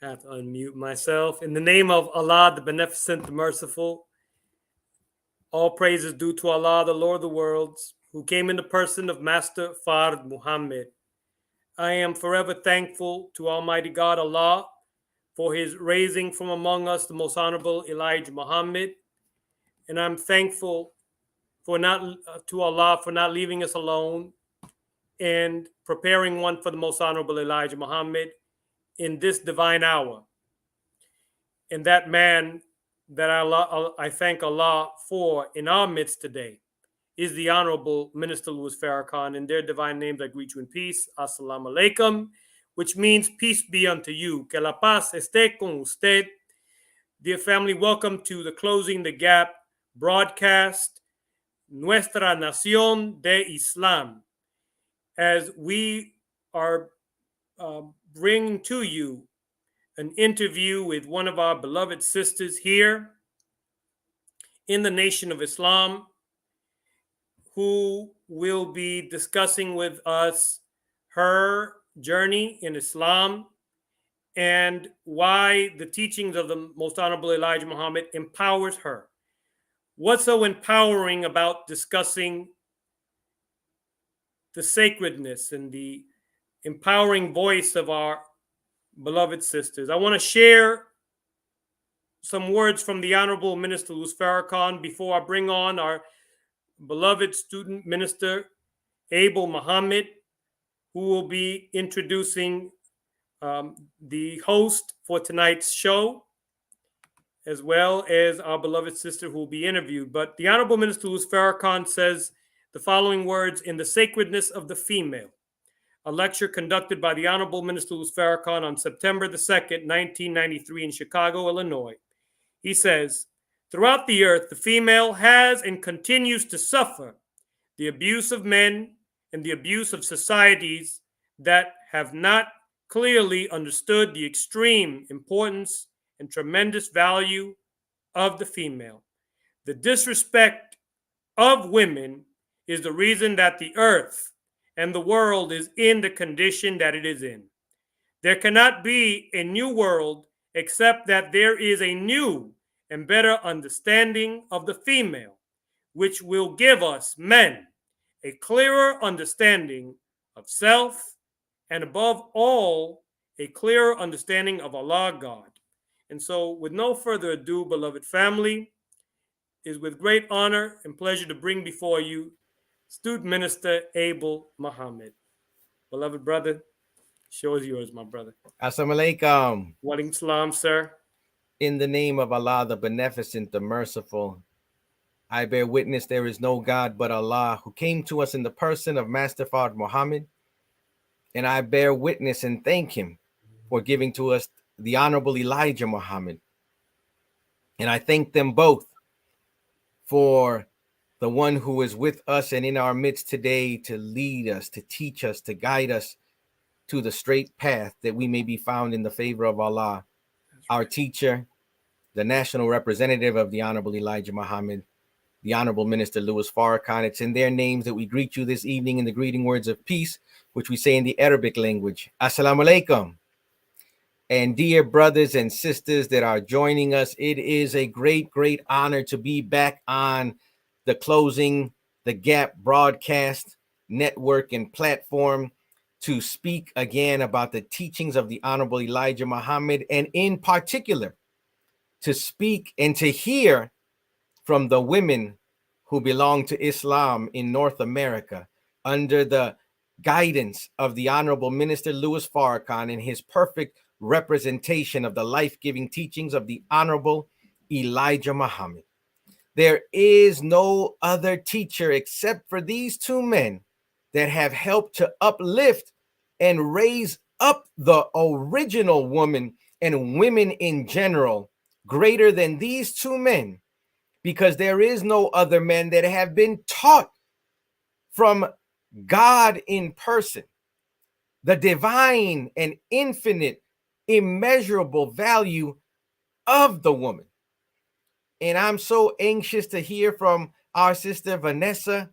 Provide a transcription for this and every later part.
I have to unmute myself. In the name of Allah, the Beneficent, the Merciful, all praise is due to Allah, the Lord of the worlds, who came in the person of Master Fard Muhammad. I am forever thankful to Almighty God, Allah, for his raising from among us the most honorable Elijah Muhammad. And I'm thankful to Allah for not leaving us alone and preparing one for the most honorable Elijah Muhammad in this divine hour. And that man that I thank Allah for in our midst today is the Honorable Minister Louis Farrakhan. In their divine names, I greet you in peace. Assalamu alaikum, which means peace be unto you. Que la paz esté con usted. Dear family, welcome to the Closing the Gap broadcast, Nuestra Nación de Islam, as we are bringing to you an interview with one of our beloved sisters here in the Nation of Islam, who will be discussing with us her journey in Islam and why the teachings of the Most Honorable Elijah Muhammad empowers her. What's so empowering about discussing the sacredness and the empowering voice of our beloved sisters? I want to share some words from the Honorable Minister Louis Farrakhan before I bring on our beloved student minister, Abel Muhammad, who will be introducing the host for tonight's show, as well as our beloved sister who will be interviewed. But the Honorable Minister Louis Farrakhan says the following words in The Sacredness of the Female, a lecture conducted by the Honorable Minister Louis Farrakhan on September the 2nd, 1993 in Chicago, Illinois. He says, throughout the earth, the female has and continues to suffer the abuse of men and the abuse of societies that have not clearly understood the extreme importance and tremendous value of the female. The disrespect of women is the reason that the earth and the world is in the condition that it is in. There cannot be a new world except that there is a new and better understanding of the female, which will give us men a clearer understanding of self, and above all, a clearer understanding of Allah God. And so, with no further ado, beloved family, it is with great honor and pleasure to bring before you Student Minister Abel Muhammad. Beloved brother, show is yours, my brother. Assalamu alaikum. Walaikum salam, sir. In the name of Allah, the Beneficent, the Merciful, I bear witness there is no God but Allah, who came to us in the person of Master Fard Muhammad. And I bear witness and thank him for giving to us the Honorable Elijah Muhammad. And I thank them both for the one who is with us and in our midst today to lead us, to teach us, to guide us to the straight path that we may be found in the favor of Allah. Our teacher, the national representative of the Honorable Elijah Muhammad, the Honorable Minister Louis Farrakhan. It's in their names that we greet you this evening in the greeting words of peace, which we say in the Arabic language. Assalamu alaikum. And dear brothers and sisters that are joining us, it is a great, great honor to be back on the Closing the Gap broadcast network and platform to speak again about the teachings of the Honorable Elijah Muhammad, and in particular, to speak and to hear from the women who belong to Islam in North America under the guidance of the Honorable Minister Louis Farrakhan and his perfect representation of the life-giving teachings of the Honorable Elijah Muhammad. There is no other teacher except for these two men that have helped to uplift and raise up the original woman and women in general greater than these two men, because there is no other men that have been taught from God in person the divine and infinite, immeasurable value of the woman. And I'm so anxious to hear from our sister Vanessa,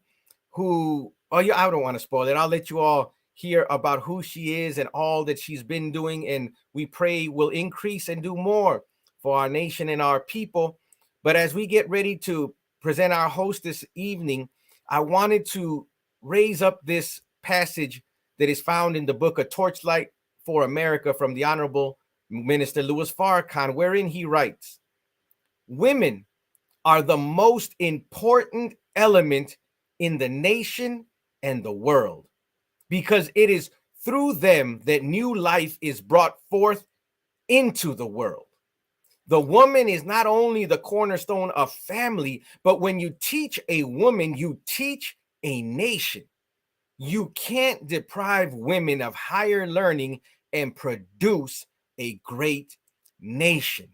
who, I don't want to spoil it. I'll let you all hear about who she is and all that she's been doing, and we pray will increase and do more for our nation and our people. But as we get ready to present our host this evening, I wanted to raise up this passage that is found in the book of Torchlight for America from the Honorable Minister Louis Farrakhan, wherein he writes, "Women are the most important element in the nation and the world, because it is through them that new life is brought forth into the world. The woman is not only the cornerstone of family, but when you teach a woman, you teach a nation. You can't deprive women of higher learning and produce a great nation.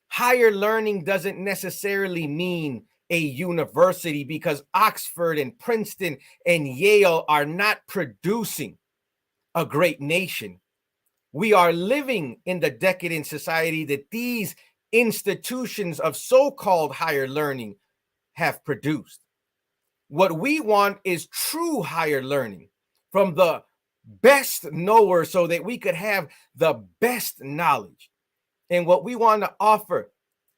Higher learning doesn't necessarily mean a university, because Oxford and Princeton and Yale are not producing a great nation. We are living in the decadent society that these institutions of so-called higher learning have produced. What we want is true higher learning from the best knower, so that we could have the best knowledge. And what we want to offer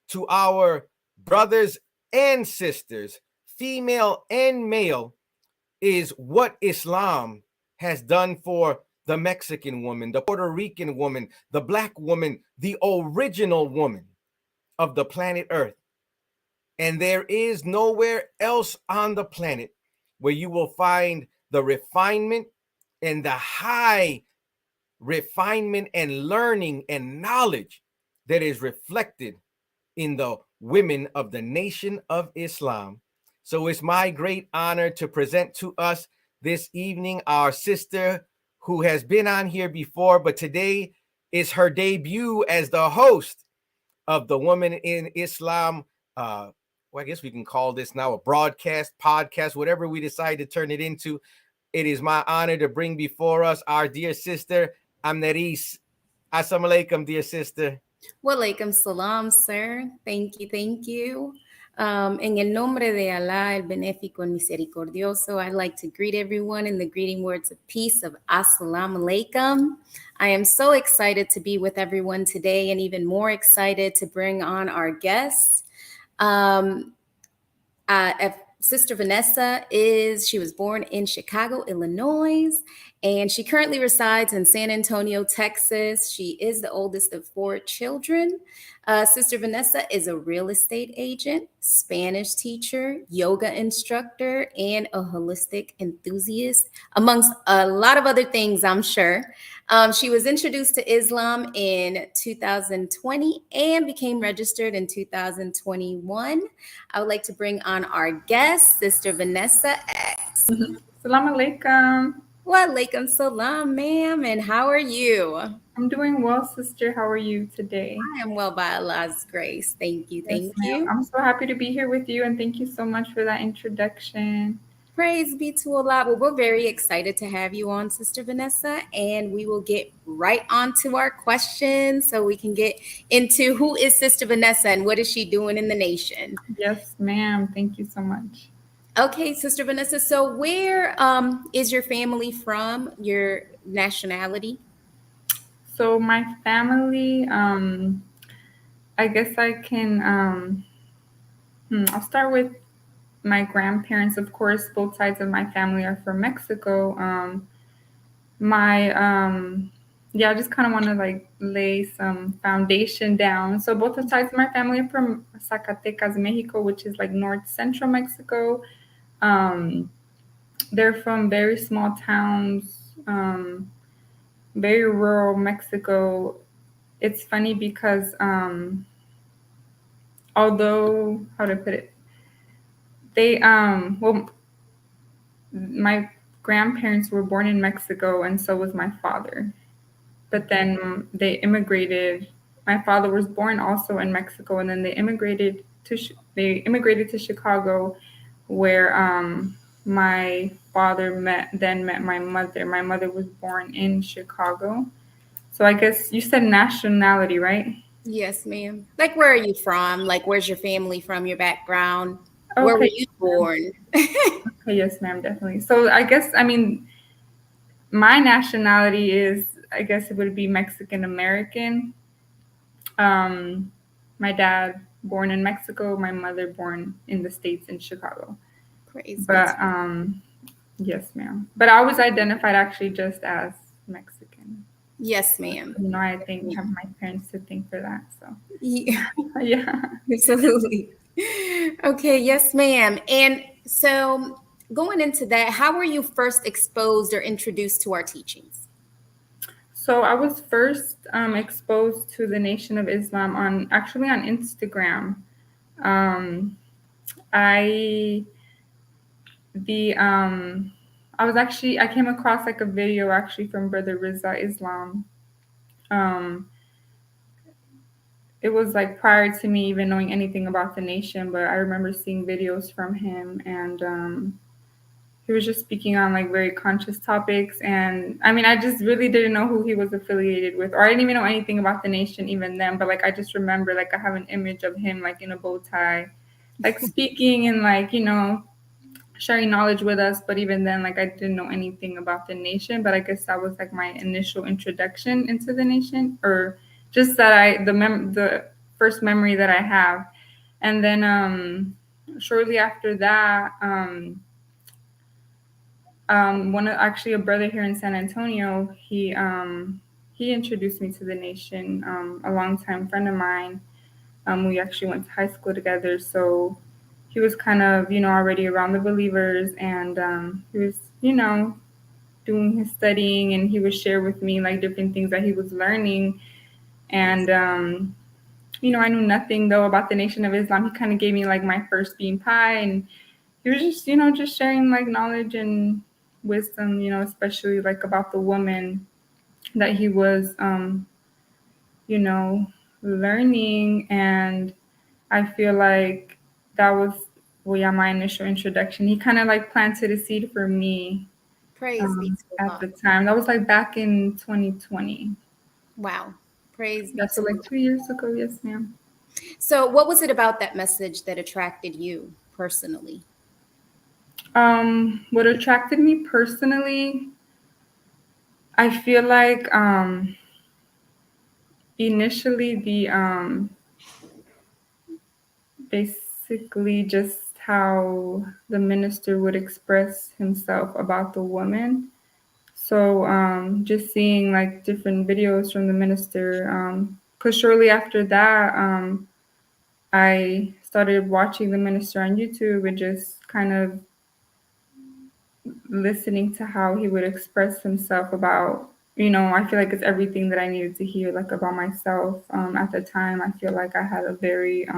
to our brothers and sisters, female and male, is what Islam has done for the Mexican woman, the Puerto Rican woman, the Black woman, the original woman of the planet Earth. And there is nowhere else on the planet where you will find the refinement and the high refinement and learning and knowledge that is reflected in the women of the Nation of Islam. So it's my great honor to present to us this evening our sister who has been on here before, but today is her debut as the host of the Woman in Islam. Well, I guess we can call this now a broadcast, podcast, whatever we decide to turn it into. It is my honor to bring before us our dear sister, Amneris. Assalamu alaikum, dear sister. Walaikum salam, sir. Thank you, thank you. En el nombre de Allah, el benéfico and misericordioso, I'd like to greet everyone in the greeting words of peace of Assalamu alaikum. I am so excited to be with everyone today, and even more excited to bring on our guest. Sister Vanessa she was born in Chicago, Illinois, And she currently resides in San Antonio, Texas. She is the oldest of 4 children. Sister Vanessa is a real estate agent, Spanish teacher, yoga instructor, and a holistic enthusiast, amongst a lot of other things, I'm sure. She was introduced to Islam in 2020 and became registered in 2021. I would like to bring on our guest, Sister Vanessa X. Assalamu alaikum. Walaikum salam, ma'am. And how are you? I'm doing well, sister. How are you today? I am well by Allah's grace. Thank you. Yes, Thank ma'am. you. I'm so happy to be here with you, and thank you so much for that introduction. Praise be to Allah. Well, we're very excited to have you on, Sister Vanessa, and we will get right on to our questions so we can get into who is Sister Vanessa and what is she doing in the nation. Yes, ma'am. Thank you so much. Okay, Sister Vanessa. So, where is your family from? Your nationality? So my family, I guess I can. I'll start with my grandparents. Of course, both sides of my family are from Mexico. I just kind of want to like lay some foundation down. So both the sides of my family are from Zacatecas, Mexico, which is like north central Mexico. They're from very small towns, very rural Mexico. It's funny because although, how to put it, they my grandparents were born in Mexico, and so was my father. But then they immigrated. My father was born also in Mexico, and then they immigrated to Chicago, where my father met my mother. My mother was born in Chicago. So I guess you said nationality, right? Yes, ma'am. Like, where are you from? Like, where's your family from? Your background? Where were Okay. you born? Okay, yes, ma'am, definitely. So I guess, I mean, my nationality is, I guess it would be Mexican American. My dad born in Mexico, my mother born in the States in Chicago. Praise be But to yes, ma'am. But I was identified actually just as Mexican. Yes, ma'am. You know, I think have my parents to thank for that. So Yeah, yeah. absolutely. Okay, yes, ma'am. And so, going into that, how were you first exposed or introduced to our teachings? So I was first exposed to the Nation of Islam on Instagram. Um, I the I came across like a video actually from Brother Rizza Islam. Um, it was like prior to me even knowing anything about the nation, but I remember seeing videos from him, and he was just speaking on like very conscious topics. And I mean, I just really didn't know who he was affiliated with, or I didn't even know anything about the nation even then. But like, I just remember like I have an image of him like in a bow tie, like speaking and like, you know, sharing knowledge with us. But even then, like I didn't know anything about the nation. But I guess that was like my initial introduction into the nation, or just that the first memory that I have. And then shortly after that, actually a brother here in San Antonio, he introduced me to the nation. A longtime friend of mine. We actually went to high school together, so he was kind of, you know, already around the believers, and he was, you know, doing his studying, and he would share with me like different things that he was learning. And you know, I knew nothing though about the Nation of Islam. He kind of gave me like my first bean pie, and he was just, you know, just sharing like knowledge and wisdom, you know, especially like about the woman that he was, you know, learning. And I feel like that was, well, yeah, my initial introduction. He kind of like planted a seed for me Praise be to at Allah. the time. That was like back in 2020. Wow. Praise be Yeah, so to like Allah. 2 years ago. Yes, ma'am. So, what was it about that message that attracted you personally? What attracted me personally, I feel like initially the basically just how the minister would express himself about the woman. So just seeing like different videos from the minister, because shortly after that, I started watching the minister on YouTube and just kind of listening to how he would express himself about, I feel like it's everything that I needed to hear, like about myself. At the time, I feel like I had a very,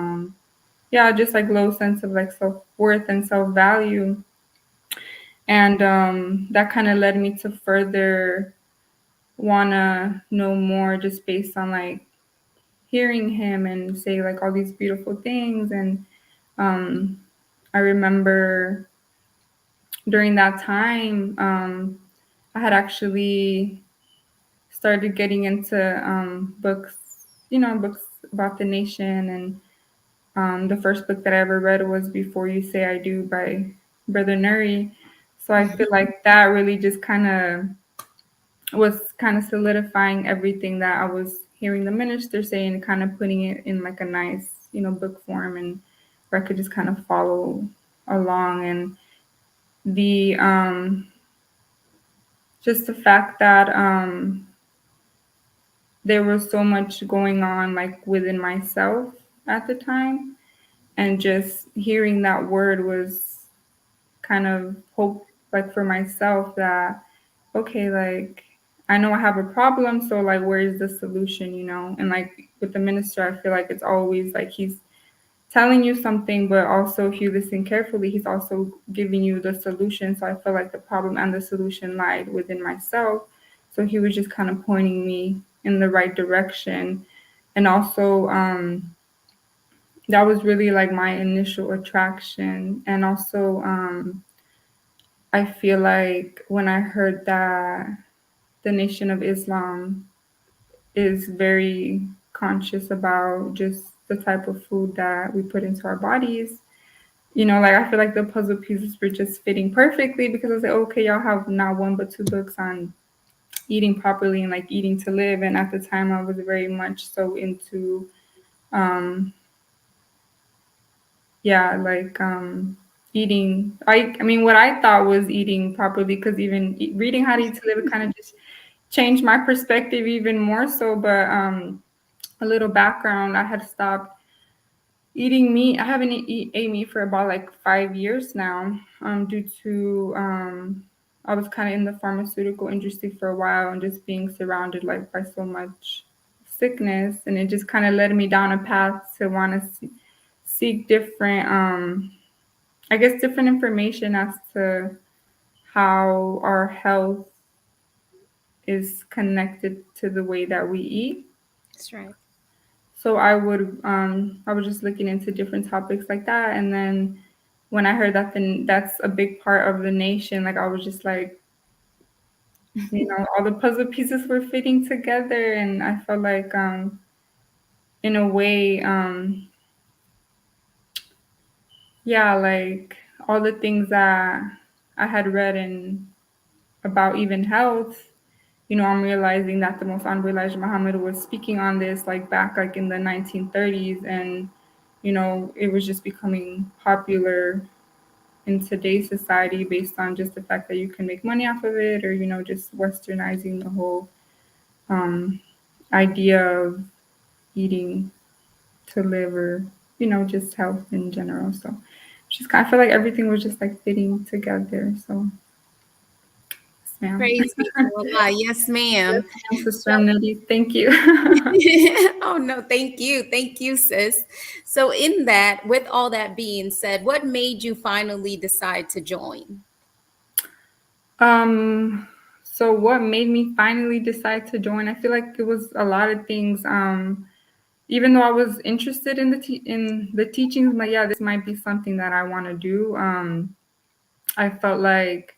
just like low sense of like self-worth and self-value. And that kind of led me to further want to know more just based on like hearing him and say like all these beautiful things. And I remember during that time, I had actually started getting into books, books about the nation. And the first book that I ever read was Before You Say I Do by Brother Nuri. So I feel like that really just was kind of solidifying everything that I was hearing the minister say and kind of putting it in like a nice, book form, and where I could just kind of follow along. And the just the fact that there was so much going on like within myself at the time, and just hearing that word was kind of hope, like for myself, that okay, like I know I have a problem, so like where is the solution, and like with the minister, I feel like it's always like he's telling you something, but also if you listen carefully, he's also giving you the solution. So I feel like the problem and the solution lied within myself. So he was just kind of pointing me in the right direction. And also, that was really like my initial attraction. And also, I feel like when I heard that the Nation of Islam is very conscious about just the type of food that we put into our bodies, like I feel like the puzzle pieces were just fitting perfectly, because I was like, okay, y'all have not one but two books on eating properly and like eating to live. And at the time, I was very much so into, um, like eating. I mean, what I thought was eating properly, because even reading How to Eat to Live, it kind of just changed my perspective even more so. But a little background: I had stopped eating meat. I haven't ate meat for about like 5 years now, due to I was kind of in the pharmaceutical industry for a while and just being surrounded like by so much sickness, and it just kind of led me down a path to want to seek different, I guess, different information as to how our health is connected to the way that we eat. That's right. So I was just looking into different topics like that. And then when I heard that that's a big part of the nation, like I was just like, all the puzzle pieces were fitting together. And I felt like, in a way, like all the things that I had read and about even health, I'm realizing that the Most Honorable Elijah Muhammad was speaking on this like back like in the 1930s. And it was just becoming popular in today's society based on just the fact that you can make money off of it, or just westernizing the whole idea of eating to live, or just health in general. So just I feel like everything was just like fitting together. So yes, ma'am. Praise be to Allah. Yes, ma'am. Yes, Sister Amnity, thank you. Oh, no, thank you. Thank you, sis. So, in that, with all that being said, what made you finally decide to join? So what made me finally decide to join? I feel like it was a lot of things. Even though I was interested in the teachings, like yeah, this might be something that I want to do. I felt like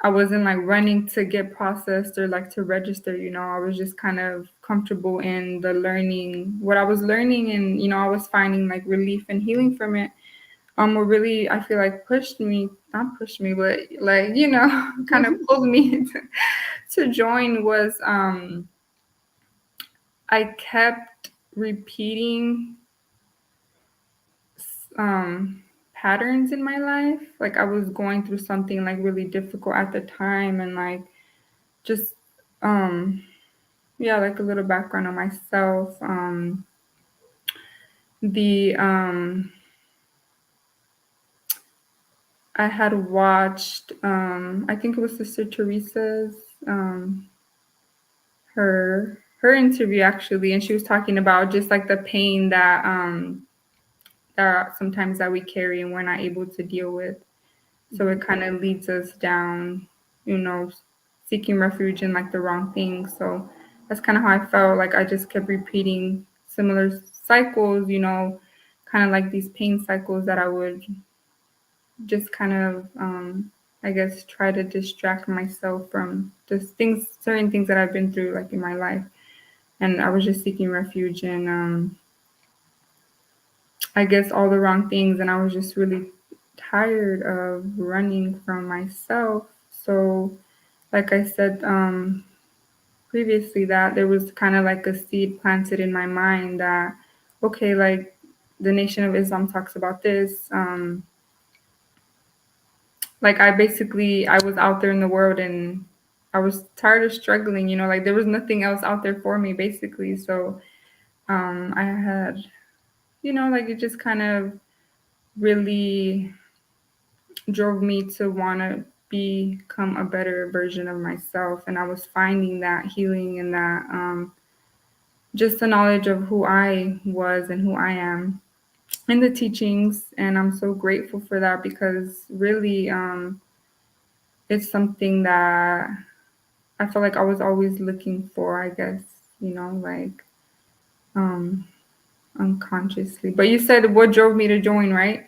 I wasn't like running to get processed or like to register. I was just kind of comfortable in the learning, what I was learning, and I was finding like relief and healing from it. What really I feel like not pushed me, but like kind of pulled me to join was I kept repeating patterns in my life. Like I was going through something like really difficult at the time, and like just yeah, like a little background on myself. The I had watched I think it was Sister Teresa's her interview actually, and she was talking about just like the pain that sometimes that we carry and we're not able to deal with. So it kind of leads us down, you know, seeking refuge in like the wrong things. So that's kind of how I felt. Like I just kept repeating similar cycles, you know, kind of like these pain cycles that I would just kind of, I guess, try to distract myself from just things, certain things that I've been through, like in my life. And I was just seeking refuge in, I guess, all the wrong things. And I was just really tired of running from myself. So, like I said previously, that there was kind of like a seed planted in my mind that, okay, like the Nation of Islam talks about this. Like I was out there in the world and I was tired of struggling, you know, like there was nothing else out there for me basically. So I had, you know, like it just kind of really drove me to want to become a better version of myself. And I was finding that healing and that just the knowledge of who I was and who I am in the teachings. And I'm so grateful for that because really it's something that I feel like I was always looking for, I guess, you know, like um unconsciously. But you said what drove me to join, right? Is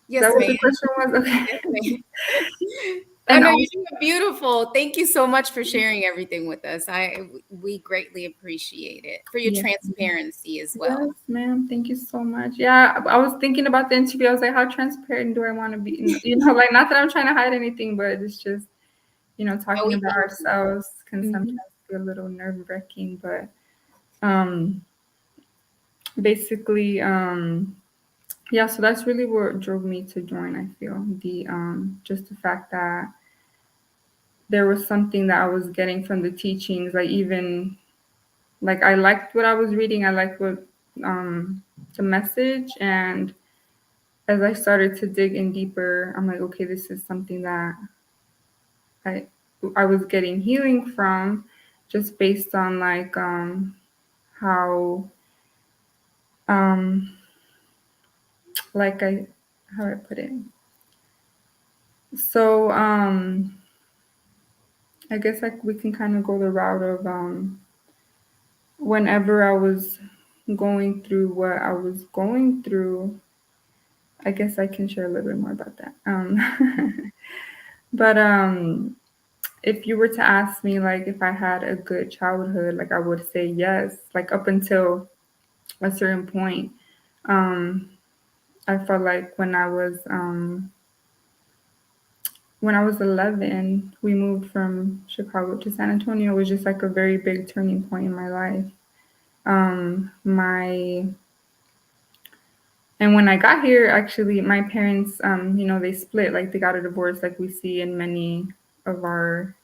Yes, that what ma'am. the question was? Yes, Okay. ma'am. Oh And no, also, you're doing beautiful. Thank you so much for sharing everything with us. We greatly appreciate it for your yeah. transparency as well. Yes, ma'am. Thank you so much. Yeah, I was thinking about the interview. I was like, how transparent do I want to be? You know, like not that I'm trying to hide anything, but it's just, you know, No, talking we about thank you. ourselves can sometimes Mhm. be a little nerve-wracking. But um basically, yeah, so that's really what drove me to join, I feel. The just the fact that there was something that I was getting from the teachings, like even like I liked what I was reading, I liked what the message, and as I started to dig in deeper, I'm like, okay, this is something that I I was getting healing from, just based on like how um like I how I put it. So I guess like we can kind of go the route of whenever I was going through what I was going through. I guess I can share a little bit more about that. But if you were to ask me like if I had a good childhood, like I would say yes. Like up until a certain point, um, I felt like when I was 11, we moved from Chicago to San Antonio. It was just like a very big turning point in my life. My And when I got here, actually, my parents, you know, they split, like they got a divorce, like we see in many of our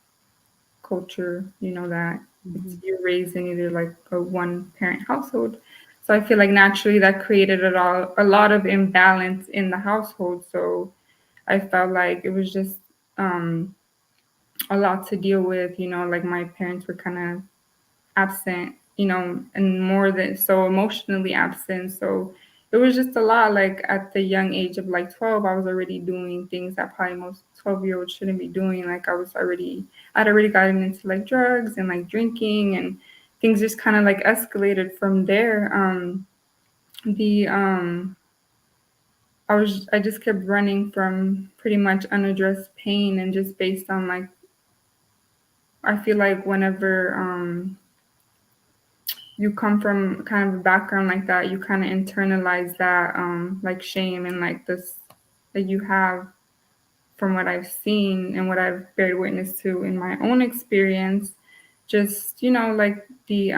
culture, you know, that it's you're raised in either like a one parent household. So I feel like naturally that created a lot of imbalance in the household. So I felt like it was just um, a lot to deal with, you know, like my parents were kind of absent, you know, and more than so emotionally absent. So it was just a lot. Like at the young age of like 12, I was already doing things that probably most 12-year-olds shouldn't be doing. Like I'd already gotten into like drugs and like drinking, and things just kind of like escalated from there. The I just kept running from pretty much unaddressed pain, and just based on like I feel like whenever you come from kind of a background like that, you kind of internalize that like shame and like this that you have from what I've seen and what I've bear witness to in my own experience. Just, you know, like the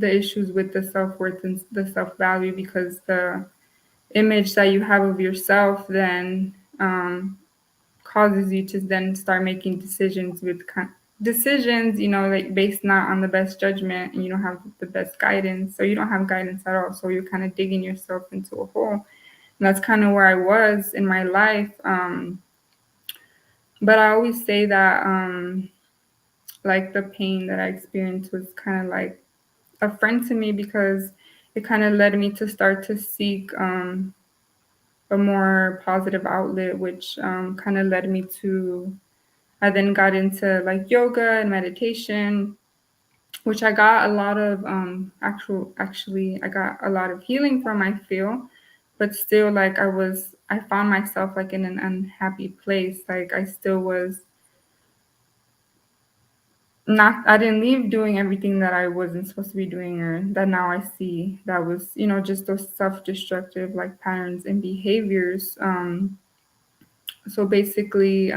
issues with the self-worth and the self-value, because the image that you have of yourself then causes you to then start making decisions decisions, like based not on the best judgment, and you don't have the best guidance. So you don't have guidance at all. So you're kind of digging yourself into a hole. And that's kind of where I was in my life. But I always say that, like, the pain that I experienced was kind of like a friend to me, because it kind of led me to start to seek a more positive outlet, which kind of led me to, I then got into like yoga and meditation, which I got a lot of actually I got a lot of healing from, I feel. But still, like, I found myself like in an unhappy place. Like, I still was not, I didn't leave doing everything that I wasn't supposed to be doing, or that now I see that was, just those self-destructive like patterns and behaviors. So basically,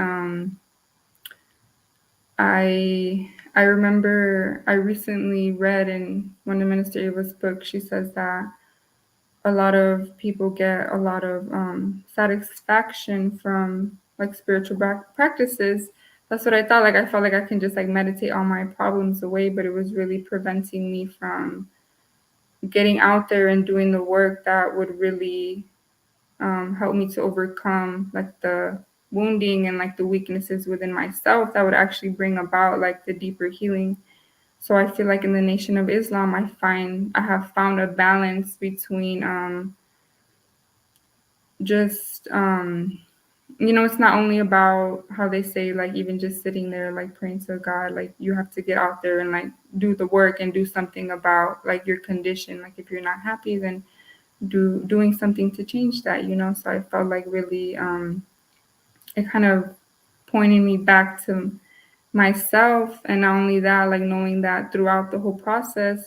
I remember I recently read in one of Minister Ava's books, she says that a lot of people get a lot of satisfaction from like spiritual practices. That's what I thought. Like, I felt like I can just like meditate all my problems away, but it was really preventing me from getting out there and doing the work that would really help me to overcome like the wounding and like the weaknesses within myself that would actually bring about like the deeper healing. So I feel like in the Nation of Islam, I have found a balance between just it's not only about how they say, like, even just sitting there like praying to God. Like, you have to get out there and like do the work and do something about like your condition. Like, if you're not happy, then doing something to change that. So I felt like really it kind of pointed me back to myself. And not only that, like, knowing that throughout the whole process,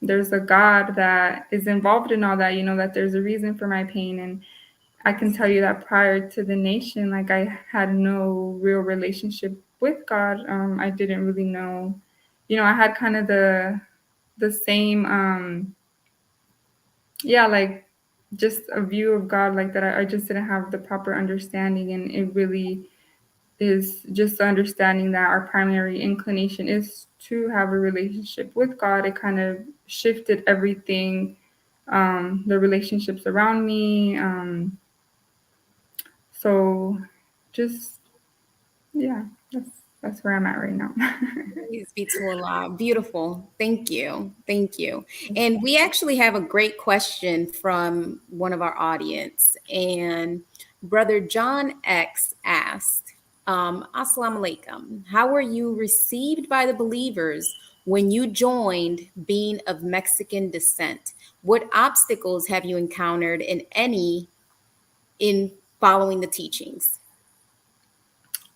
there's a God that is involved in all that, that there's a reason for my pain. And I can tell you that prior to the Nation, like, I had no real relationship with God. I didn't really know, I had kind of the same, like, just a view of God like that. I just didn't have the proper understanding. And it really is just understanding that our primary inclination is to have a relationship with God. It kind of shifted everything, the relationships around me. So just, yeah, that's where I'm at right now. Praise be to Allah. Beautiful. Thank you. Thank you. And we actually have a great question from one of our audience. And Brother John X asked, Assalamu alaikum. How were you received by the believers when you joined being of Mexican descent? What obstacles have you encountered, and any, in following the teachings?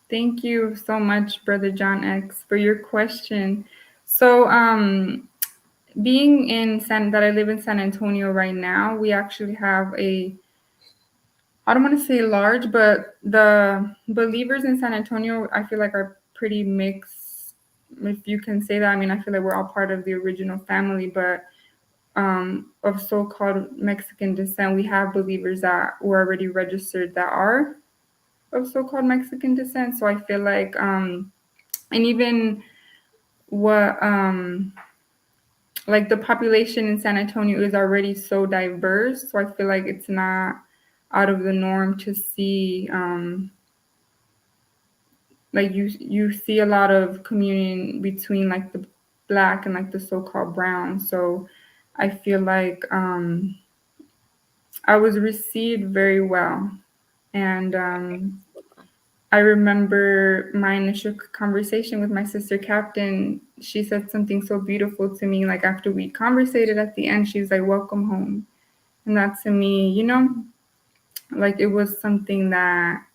Thank you so much, Brother John X, for your question. So, being that I live in San Antonio right now, we actually have I don't want to say large, but the believers in San Antonio, I feel like, are pretty mixed, if you can say that. I mean, I feel like we're all part of the original family, but of so-called Mexican descent, we have believers that were already registered that are of so-called Mexican descent. So I feel like, and even what, like, the population in San Antonio is already so diverse. So I feel like it's not out of the norm to see, like, you see a lot of communion between like the Black and like the so-called brown. So I feel like I was received very well. And I remember my initial conversation with my sister Captain. She said something so beautiful to me. Like, after we conversated at the end, she's like, "Welcome home." And that, to me, like, it was something that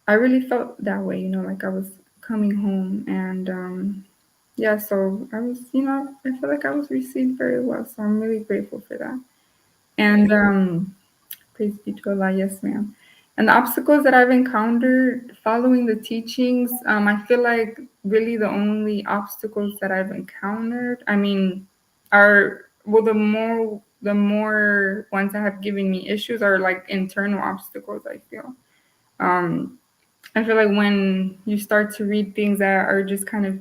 I really felt that way, like I was coming home. And yeah, so I was, I feel like I was received very well. So I'm really grateful for that. And praise be to Allah. Yes, ma'am. And the obstacles that I've encountered following the teachings, I feel like really the only obstacles that I've encountered, I mean, are well, the more ones that have given me issues are like internal obstacles, I feel. I feel like when you start to read things that are just kind of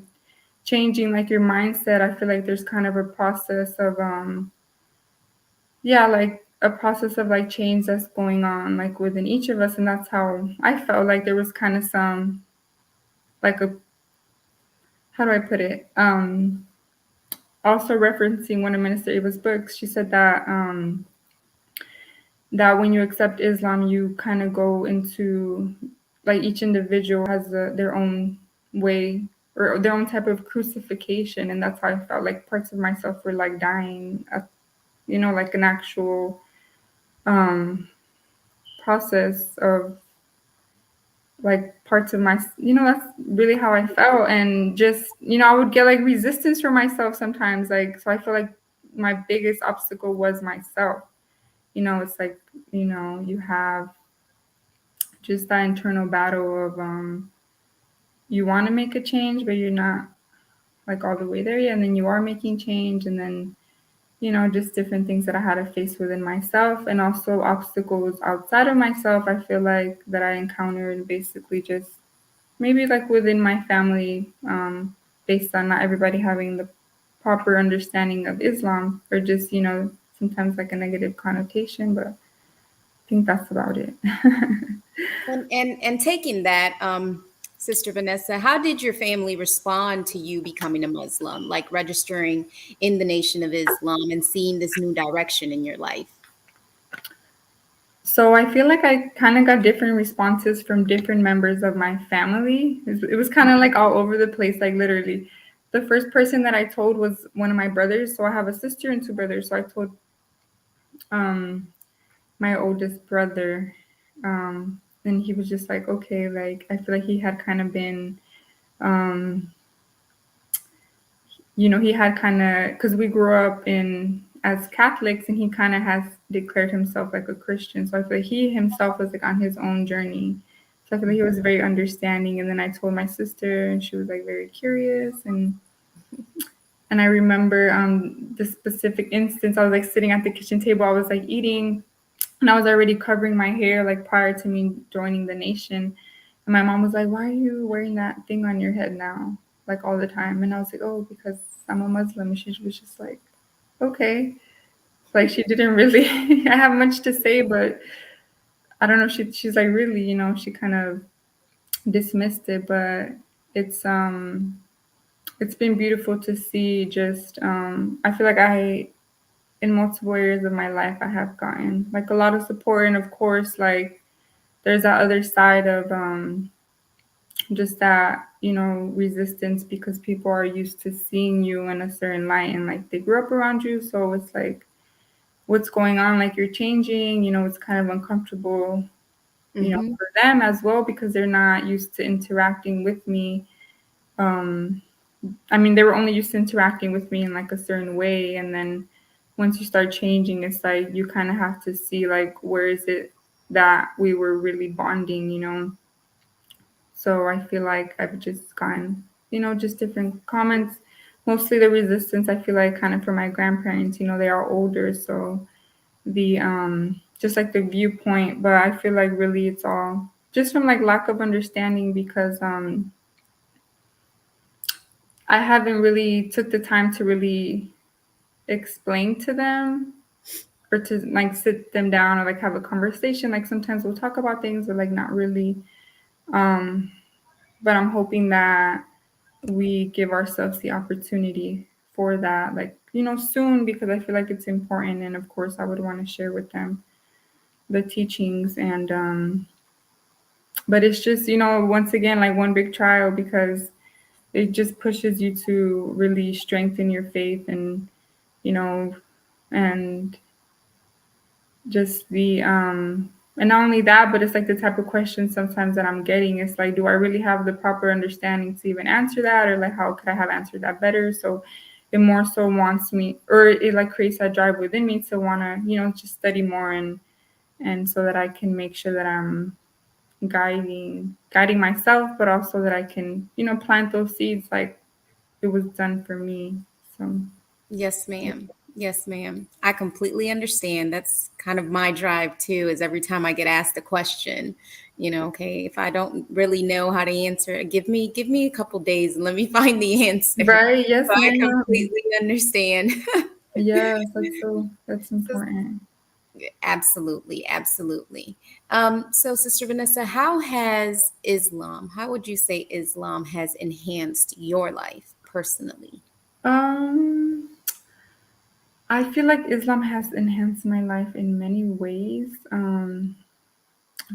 changing like your mindset, I feel like there's kind of a process of like a process of like change that's going on like within each of us. And that's how I felt like there was kind of some like a, how do I put it? Also referencing one of Minister Ava's books, she said that when you accept Islam, you kind of go into like each individual has their own way or their own type of crucifixion, and that's how I felt like parts of myself were like dying, like an actual process of like parts of my, that's really how I felt. And just, I would get like resistance from myself sometimes, like, so I feel like my biggest obstacle was myself. It's like, you have just that internal battle of you want to make a change, but you're not like all the way there yet, and then you are making change, and then just different things that I had to face within myself, and also obstacles outside of myself. I feel like that I encountered basically just maybe like within my family, based on not everybody having the proper understanding of Islam, or just sometimes like a negative connotation, but I think that's about it. And taking that, Sister Vanessa, how did your family respond to you becoming a Muslim, like registering in the Nation of Islam and seeing this new direction in your life? So I feel like I kind of got different responses from different members of my family. It was kind of like all over the place, like literally. The first person that I told was one of my brothers. So I have a sister and two brothers. So I told my oldest brother, and he was just like, okay, like I feel like he had kind of been, he had kind of, because we grew up as Catholics, and he kind of has declared himself like a Christian. So I feel like he himself was like on his own journey. So I feel like he was very understanding. And then I told my sister, and she was like very curious. And I remember the specific instance. I was like sitting at the kitchen table. I was like eating, and I was already covering my hair like prior to me joining the nation. And my mom was like, "Why are you wearing that thing on your head now, like all the time?" And I was like, "Oh, because I'm a Muslim." And she was just like, "Okay." Like she didn't really have much to say, but I don't know. She's like, really, she kind of dismissed it. But it's it's been beautiful to see. Just I feel like in multiple areas of my life I have gotten like a lot of support, and of course like there's that other side of just that resistance, because people are used to seeing you in a certain light, and like they grew up around you, so it's like what's going on, like you're changing, it's kind of uncomfortable, for them as well, because they're not used to interacting with me. I mean, they were only used to interacting with me in like a certain way, and then once you start changing, it's like you kind of have to see like where is it that we were really bonding. So I feel like I've just gotten, just different comments. Mostly the resistance, I feel like kind of from my grandparents, they are older, so the just like the viewpoint, but I feel like really it's all just from like lack of understanding, because I haven't really took the time to really explain to them, or to like sit them down or like have a conversation. Like sometimes we'll talk about things, but like not really. But I'm hoping that we give ourselves the opportunity for that, like, soon, because I feel like it's important. And of course, I would want to share with them the teachings. And, but it's just, once again, like one big trial, because it just pushes you to really strengthen your faith, and, and just and not only that, but it's like the type of questions sometimes that I'm getting. It's like, do I really have the proper understanding to even answer that? Or like, how could I have answered that better? So it more so wants me, or it like creates that drive within me to want to, just study more, and so that I can make sure that I'm guiding myself, but also that I can, plant those seeds like it was done for me. So Yes, ma'am. Yes, ma'am. I completely understand. That's kind of my drive too, is every time I get asked a question, okay, if I don't really know how to answer it, give me a couple days and let me find the answer. Right? Yes, So I ma'am. completely understand. Yes, that's So, important. absolutely, absolutely. So Sister Vanessa, how would you say Islam has enhanced your life personally? Um, I feel like Islam has enhanced my life in many ways.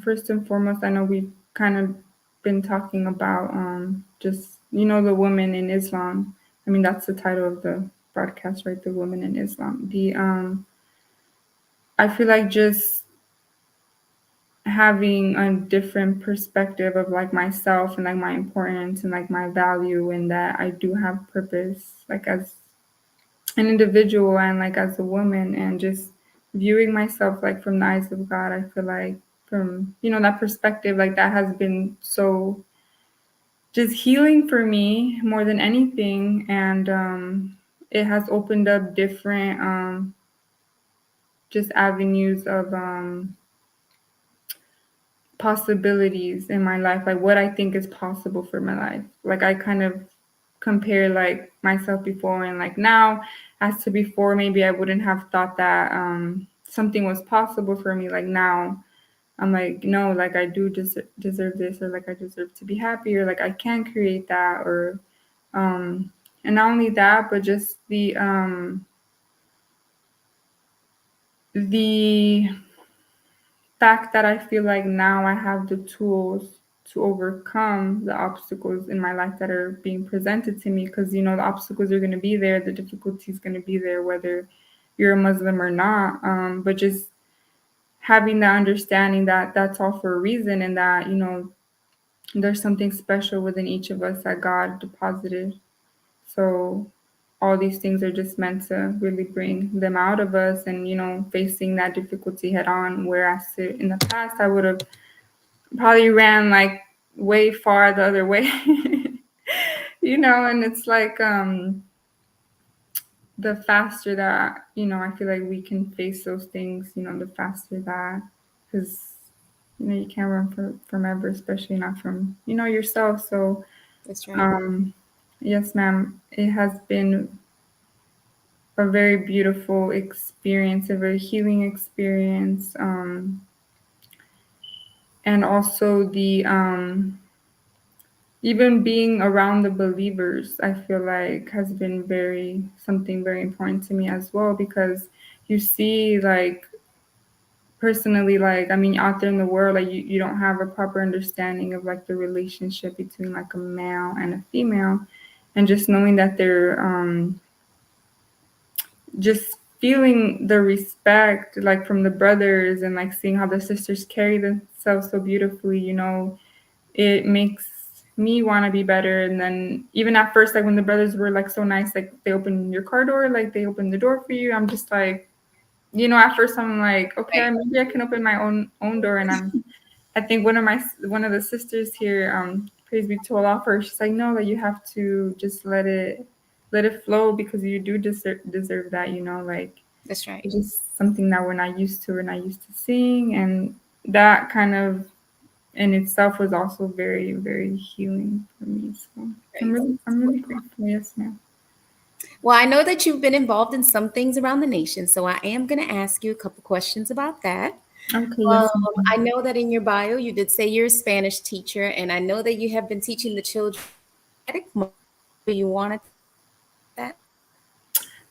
First and foremost, I know we've kind of been talking about just the women in Islam. I mean, that's the title of the broadcast, right? The women in Islam. The I feel like just having a different perspective of like myself and like my importance and like my value, and that I do have purpose, like as an individual and like as a woman, and just viewing myself like from the eyes of God. I feel like from that perspective, like that has been so just healing for me more than anything. And it has opened up different just avenues of possibilities in my life, like what I think is possible for my life. Like I kind of compare like myself before and like now, as to before, maybe I wouldn't have thought that something was possible for me. Like now I'm like, no, like I do deserve this, or like I deserve to be happy, or like I can create that, or and not only that, but just the fact that I feel like now I have the tools to overcome the obstacles in my life that are being presented to me. Because the obstacles are going to be there, the difficulty is going to be there, whether you're a Muslim or not. But just having that understanding that that's all for a reason, and that there's something special within each of us that God deposited. So all these things are just meant to really bring them out of us, and facing that difficulty head on. Whereas in the past I would have probably ran like way far the other way. And it's like the faster that I feel like we can face those things, the faster that, because you can't run from ever, especially not from yourself. So That's right. yes, ma'am, it has been a very beautiful experience, a very healing experience, and also the even being around the believers, I feel like has been something very important to me as well, because you see, like, personally, like, I mean, out there in the world, like, you don't have a proper understanding of like the relationship between like a male and a female, and just knowing that they're just feeling the respect like from the brothers, and like seeing how the sisters carry themselves so beautifully, it makes me want to be better. And then even at first, like when the brothers were like so nice, like they opened your car door, like they opened the door for you, I'm just like, at first I'm like, okay, Right. maybe I can open my own door. And I think one of the sisters here, praise be to Allah, for her, she's like, no, like you have to just let it flow, because you do deserve that, like That's right. it's just something that we're not used to seeing. And that kind of in itself was also very, very healing for me. So Right. I'm really grateful. Yes, ma'am. Well, I know that you've been involved in some things around the nation, so I am going to ask you a couple questions about that. Okay, Um, yes, ma'am. I know that in your bio you did say you're a Spanish teacher, and I know that you have been teaching the children. Do you want that?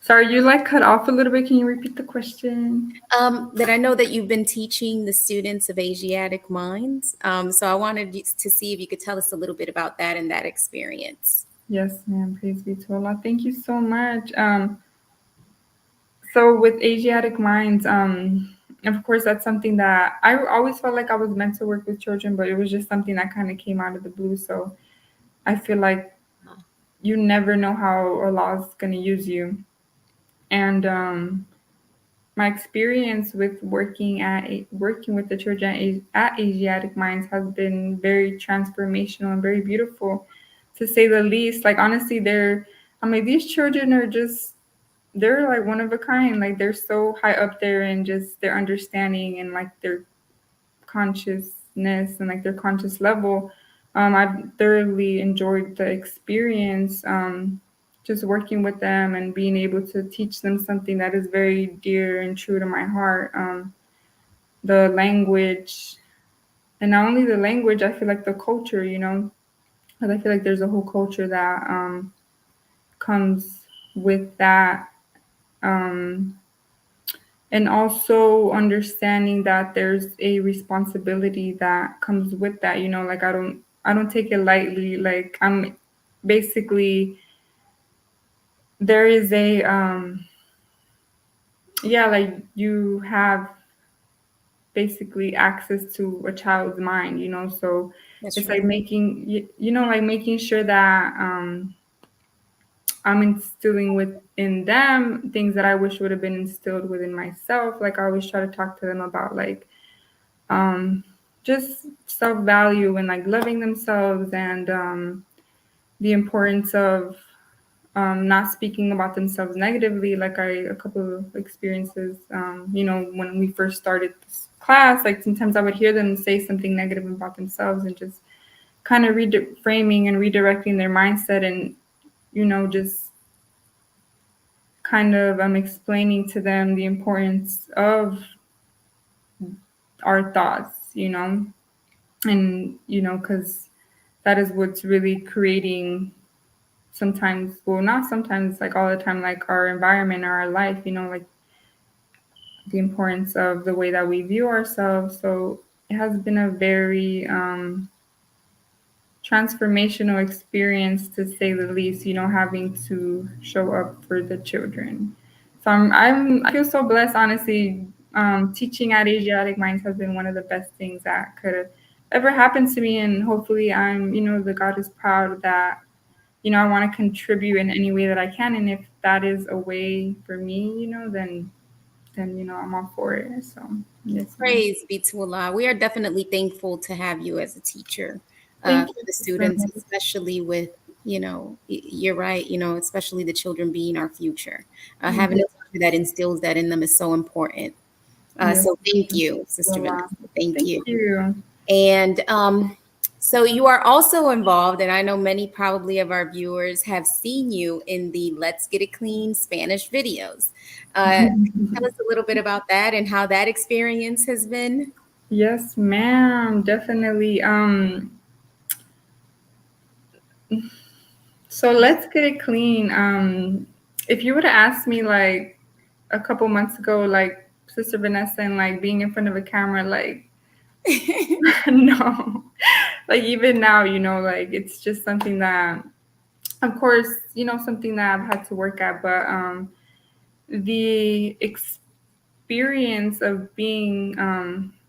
Sorry, you like cut off a little bit. Can you repeat the question? That I know that you've been teaching the students of Asiatic minds. So I wanted to see if you could tell us a little bit about that and that experience. Yes, ma'am. Praise be to Allah. Thank you so much. So with Asiatic minds, of course, that's something that I always felt like I was meant to work with children, but it was just something that kind of came out of the blue. So I feel like you never know how Allah is going to use you. And my experience with working with the children at Asiatic Minds has been very transformational and very beautiful, to say the least. Like honestly, I'm like, these children are just they're like one of a kind. Like they're so high up there in just their understanding and like their consciousness and like their conscious level. I've thoroughly enjoyed the experience, just working with them and being able to teach them something that is very dear and true to my heart. The language, and not only the language, I feel like the culture, you know, because I feel like there's a whole culture that comes with that. Um, and also understanding that there's a responsibility that comes with that, you know, like I don't take it lightly. Like I'm basically, there is a yeah, like you have basically access to a child's mind, you know, so That's it's right. like making you know, like making sure that I'm instilling within them things that I wish would have been instilled within myself. Like I always try to talk to them about like um, just self value and like loving themselves, and the importance of not speaking about themselves negatively. Like a couple of experiences, you know, when we first started this class, like sometimes I would hear them say something negative about themselves, and just kind of reframing and redirecting their mindset, and you know, just kind of explaining to them the importance of our thoughts, you know, and you know, because that is what's really creating sometimes, well, not sometimes, like all the time, like our environment or our life, you know, like the importance of the way that we view ourselves. So it has been a very transformational experience, to say the least, you know, having to show up for the children. So I feel so blessed, honestly. Teaching at Asiatic Minds has been one of the best things that could have ever happened to me, and hopefully I'm, you know, the God is proud that, you know, I want to contribute in any way that I can, and if that is a way for me, you know, then you know, I'm all for it. So yes, ma'am. Praise be to Allah. We are definitely thankful to have you as a teacher Thank for you, the Sister students, Vanessa. especially with, you know, you're right, you know, especially the children being our future. Having Mhm. a teacher that instills that in them is so important. Yes. So thank you, Sister Vanessa. Well, Thank thank you. you. And so you are also involved, and I know many probably of our viewers have seen you in the Let's Get It Clean Spanish videos. Tell us a little bit about that and how that experience has been. Yes, ma'am, definitely. So let's get it clean. If you would have asked me like a couple months ago, like Sister Vanessa, and like being in front of a camera, like no, like even now, you know, like it's just something that, of course, you know, something that I've had to work at, but the experience of being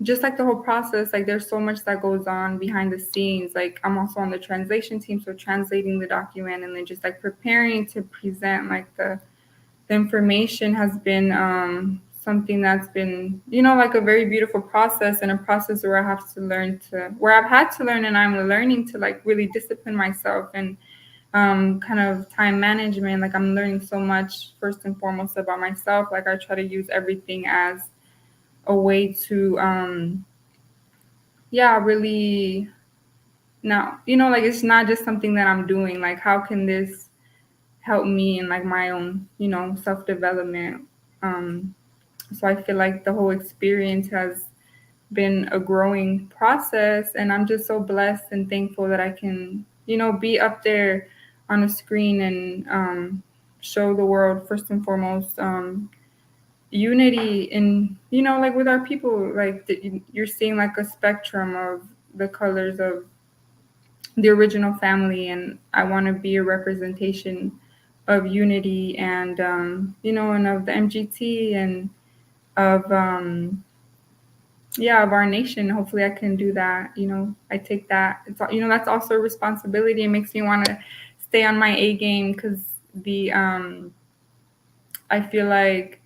just like the whole process, like there's so much that goes on behind the scenes. Like I'm also on the translation team, so translating the document and then just like preparing to present like the information has been something that's been, you know, like a very beautiful process, and a process where I have to learn to, where I've had to learn, and I'm learning to like really discipline myself, and kind of time management. Like I'm learning so much first and foremost about myself. Like I try to use everything as a way to yeah, really, now, you know, like it's not just something that I'm doing. Like how can this help me in like my own, you know, self development? So I feel like the whole experience has been a growing process, and I'm just so blessed and thankful that I can, you know, be up there on a screen and show the world first and foremost unity in, you know, like with our people. Like you're seeing like a spectrum of the colors of the original family, and I want to be a representation of unity, and you know, and of the MGT, and of yeah, of our nation. Hopefully I can do that. You know, I take that, it's, you know, that's also a responsibility. It makes me want to stay on my A game, because the I feel like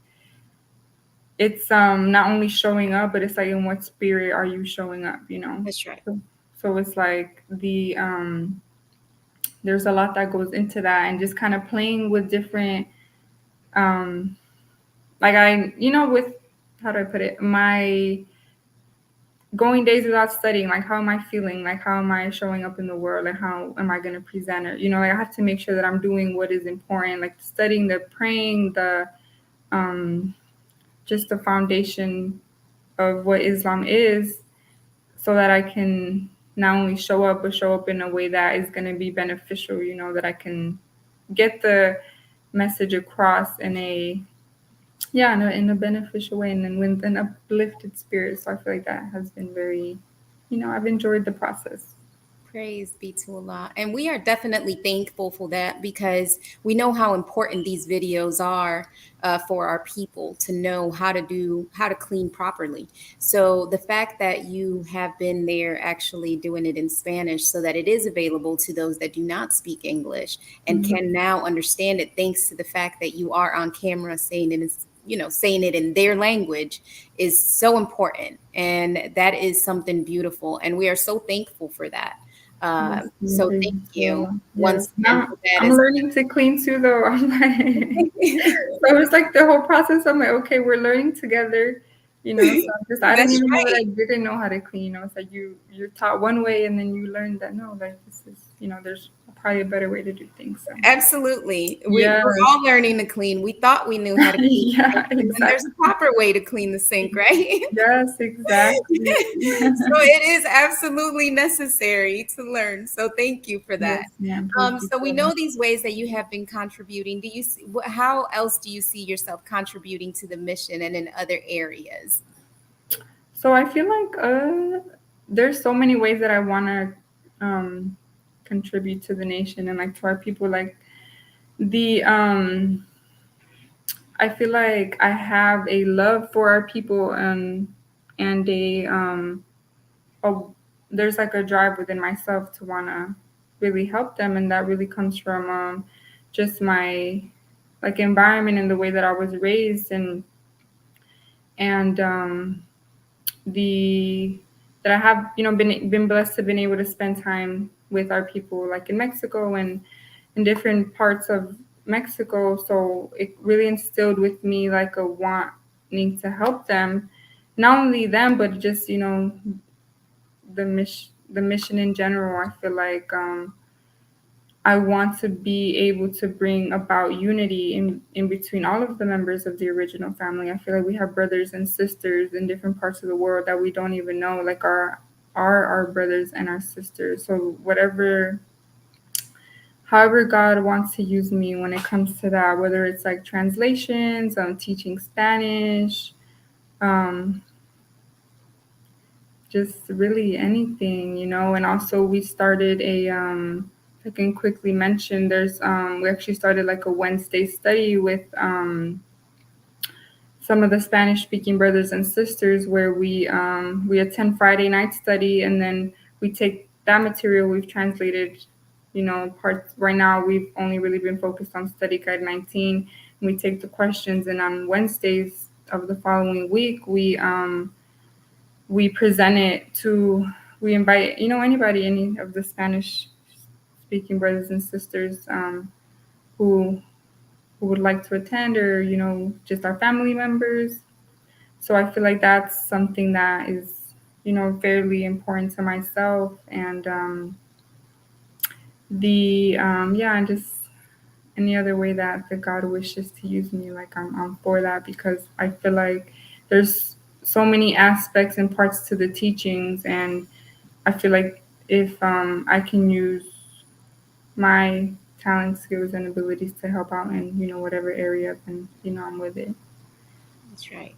it's not only showing up, but it's like in what spirit are you showing up, you know? That's right. So it's like the there's a lot that goes into that, and just kind of playing with different like I, with, how do I put it, my going days without studying, like how am I feeling, like how am I showing up in the world, like how am I going to present it, like I have to make sure that I'm doing what is important, like studying, the praying, the just the foundation of what Islam is, so that I can not only show up, but show up in a way that is going to be beneficial, that I can get the message across in a in a beneficial way, and then with an uplifted spirit. So I feel like that has been very, I've enjoyed the process. Praise be to Allah. And we are definitely thankful for that, because we know how important these videos are for our people to know how to clean properly. So the fact that you have been there actually doing it in Spanish, so that it is available to those that do not speak English and can now understand it, thanks to the fact that you are on camera saying it is, saying it in their language, is so important. And that is something beautiful. And we are so thankful for that. So thank you once again for that. I'm learning to clean too, though. I'm like, so it's like the whole process. I'm like, okay, we're learning together, So I didn't even know that I didn't know how to clean. It's like you're taught one way, and then you learn that no, like this is, there's probably a better way to do things. So. Absolutely, we're all learning to clean. We thought we knew how to clean. Exactly. There's a proper way to clean the sink, right? Yes, exactly. So it is absolutely necessary to learn. So thank you for that. Yes, so we know these ways that you have been contributing. Do you see, how else do you see yourself contributing to the mission and in other areas? So I feel like there's so many ways that I want to contribute to the nation and like to our people. Like the I feel like I have a love for our people, and there's like a drive within myself to want to really help them, and that really comes from just my like environment and the way that I was raised, and the that I have been blessed to been able to spend time with our people, like in Mexico and in different parts of Mexico. So it really instilled with me like a wanting to help them, not only them, but just the mission in general. I feel like I want to be able to bring about unity in between all of the members of the original family. I feel like we have brothers and sisters in different parts of the world that we don't even know, like are our brothers and our sisters. So however God wants to use me when it comes to that, whether it's like translations, teaching Spanish, just really anything, And also we started I can quickly mention, we actually started like a Wednesday study with some of the Spanish speaking brothers and sisters, where we attend Friday night study, and then we take that material we've translated, parts. Right now we've only really been focused on study guide 19, and we take the questions, and on Wednesdays of the following week we present it to, we invite, anybody, any of the Spanish speaking brothers and sisters who would like to attend, or, just our family members. So I feel like that's something that is, fairly important to myself. And and just any other way that the God wishes to use me, like I'm for that, because I feel like there's so many aspects and parts to the teachings, and I feel like if I can use my talent, skills, and abilities to help out in whatever area, then I'm with it. That's right.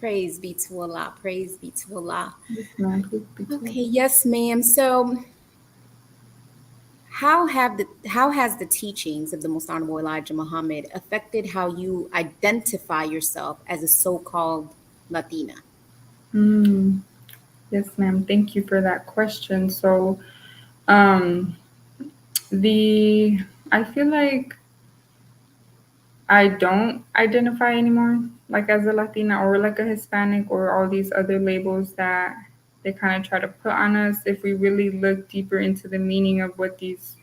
Praise be to Allah. Praise be to Allah. Yes, ma'am. Okay, yes, ma'am. So how has the teachings of the Most Honorable Elijah Muhammad affected how you identify yourself as a so-called Latina? Yes, ma'am. Thank you for that question. So I feel like I don't identify anymore like as a Latina or like a Hispanic or all these other labels that they kind of try to put on us. If we really look deeper into the meaning of what these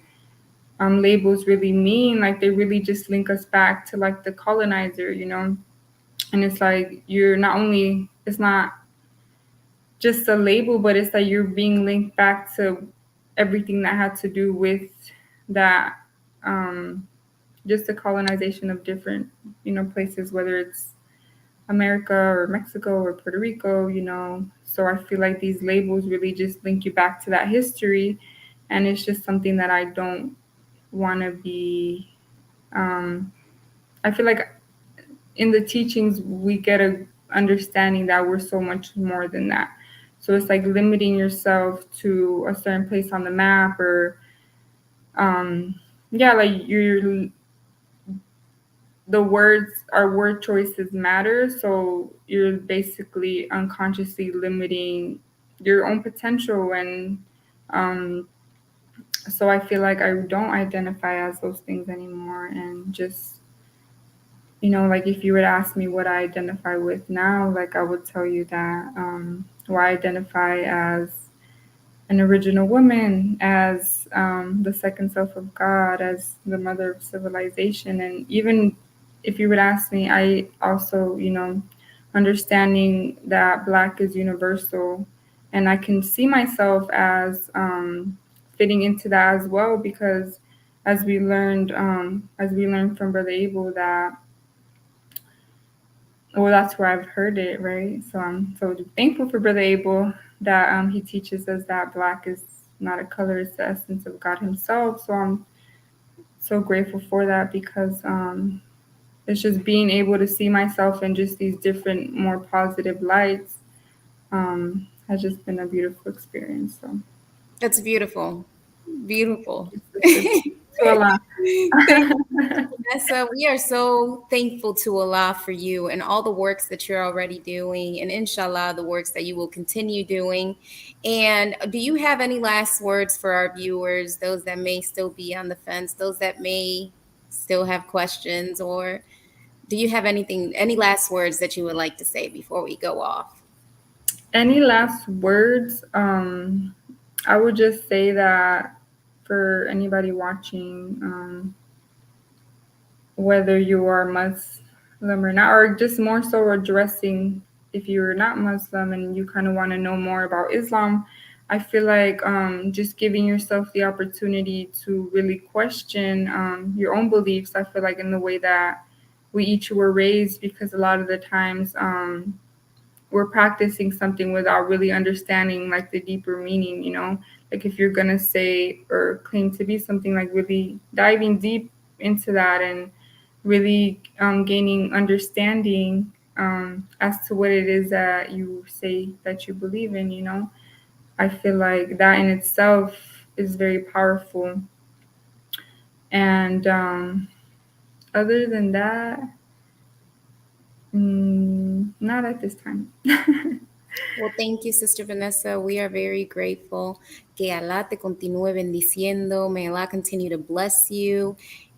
labels really mean. Like they really just link us back to like the colonizer, you know. And it's like you're not only, it's not just a label, but it's that you're being linked back to everything that had to do with that, just the colonization of different, you know, places, whether it's America or Mexico or Puerto Rico, you know. So I feel like these labels really just link you back to that history, and it's just something that I don't want to be. I feel like in the teachings we get a understanding that we're so much more than that. So it's like limiting yourself to a certain place on the map, or yeah, like you're the words, our word choices matter. So you're basically unconsciously limiting your own potential. And so I feel like I don't identify as those things anymore. And just, you know, like if you would ask me what I identify with now, like I would tell you that, well, I identify as an original woman, as the second self of God, as the mother of civilization. And even if you would ask me, I also, you know, understanding that Black is universal, and I can see myself as fitting into that as well, because as we learned from Brother Abel, that, well, that's where I've heard it, right? So I'm so thankful for Brother Abel that he teaches us that Black is not a color, it's the essence of God Himself. So I'm so grateful for that, because it's just being able to see myself in just these different, more positive lights has just been a beautiful experience. So That's beautiful. Beautiful. to Allah. Thank you, Vanessa. We are so thankful to Allah for you and all the works that you're already doing, and inshallah, the works that you will continue doing. And do you have any last words for our viewers, those that may still be on the fence, those that may still have questions, or do you have anything, any last words that you would like to say before we go off? Any last words? I would just say that for anybody watching, whether you are Muslim or not, or just more so addressing if you're not Muslim and you kind of want to know more about Islam, I feel like just giving yourself the opportunity to really question your own beliefs. I feel like in the way that we each were raised, because a lot of the times we're practicing something without really understanding like the deeper meaning, you know. Like if you're gonna say or claim to be something, like really diving deep into that and really gaining understanding as to what it is that you say that you believe in, you know. I feel like that in itself is very powerful. And other than that, not at this time. Well, thank you, Sister Vanessa. We are very grateful. Que Allah te continúe bendiciendo. May Allah continue to bless you.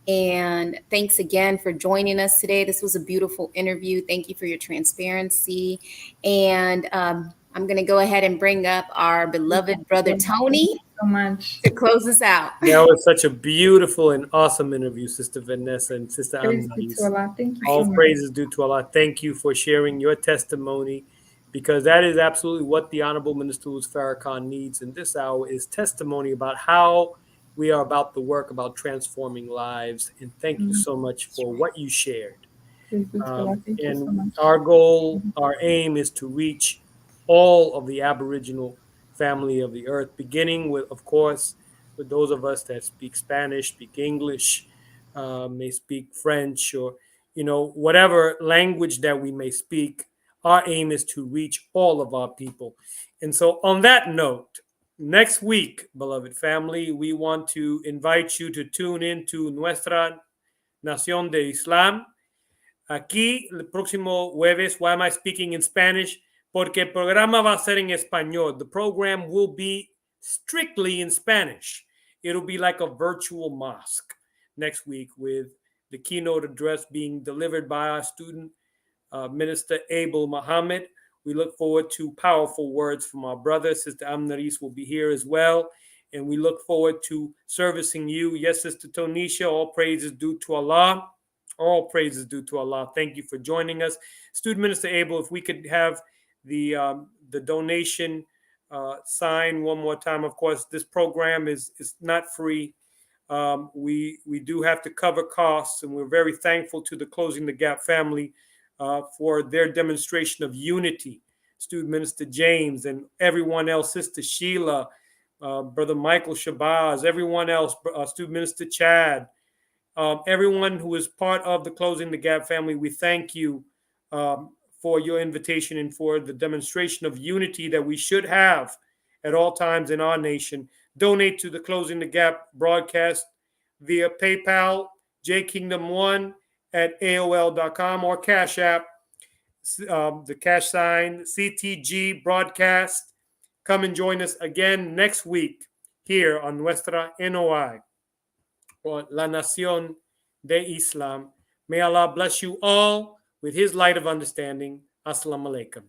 And thanks again for joining us today. This was a beautiful interview. Thank you for your transparency. And I'm going to go ahead and bring up our beloved brother Tony. Thank you so much. To close us out. That was such a beautiful and awesome interview, Sister Vanessa and Sister Praise be Amnaris. to Allah. Thank you All so much. praises due to Allah. Thank you for sharing your testimony, because that is absolutely what the Honorable Minister Louis Farrakhan needs in this hour, is testimony about how we are about the work, about transforming lives. And thank you so much for what you shared. Praise be to Allah. Thank you so And much. our goal, our aim is to reach all of the Aboriginal family of the earth, beginning with, of course, with those of us that speak Spanish, speak English, may speak French, or, you know, whatever language that we may speak. Our aim is to reach all of our people. And so on that note, next week, beloved family, we want to invite you to tune in to Nuestra Nación de Islam. Aquí, el próximo jueves, why am I speaking in Spanish? Porque el programa va a ser en español. The program will be strictly in Spanish. It'll be like a virtual mosque next week, with the keynote address being delivered by our student, Minister Abel Muhammad. We look forward to powerful words from our brother. Sister Amnaris will be here as well. and we look forward to servicing you. Yes, Sister Tonisha, all praise is due to Allah. All praise is due to Allah. Thank you for joining us. Student Minister Abel, if we could have the donation sign one more time. Of course, this program is not free. We do have to cover costs, and we're very thankful to the Closing the Gap family for their demonstration of unity. Student Minister James and everyone else, Sister Sheila, Brother Michael Shabazz, everyone else, Student Minister Chad, everyone who is part of the Closing the Gap family, we thank you for your invitation and for the demonstration of unity that we should have at all times in our nation. Donate to the Closing the Gap broadcast via PayPal, jkingdom1 at AOL.com, or Cash App, the cash sign, CTG broadcast. Come and join us again next week here on Nuestra NOI, or La Nación de Islam. May Allah bless you all with his light of understanding. Assalamu alaikum.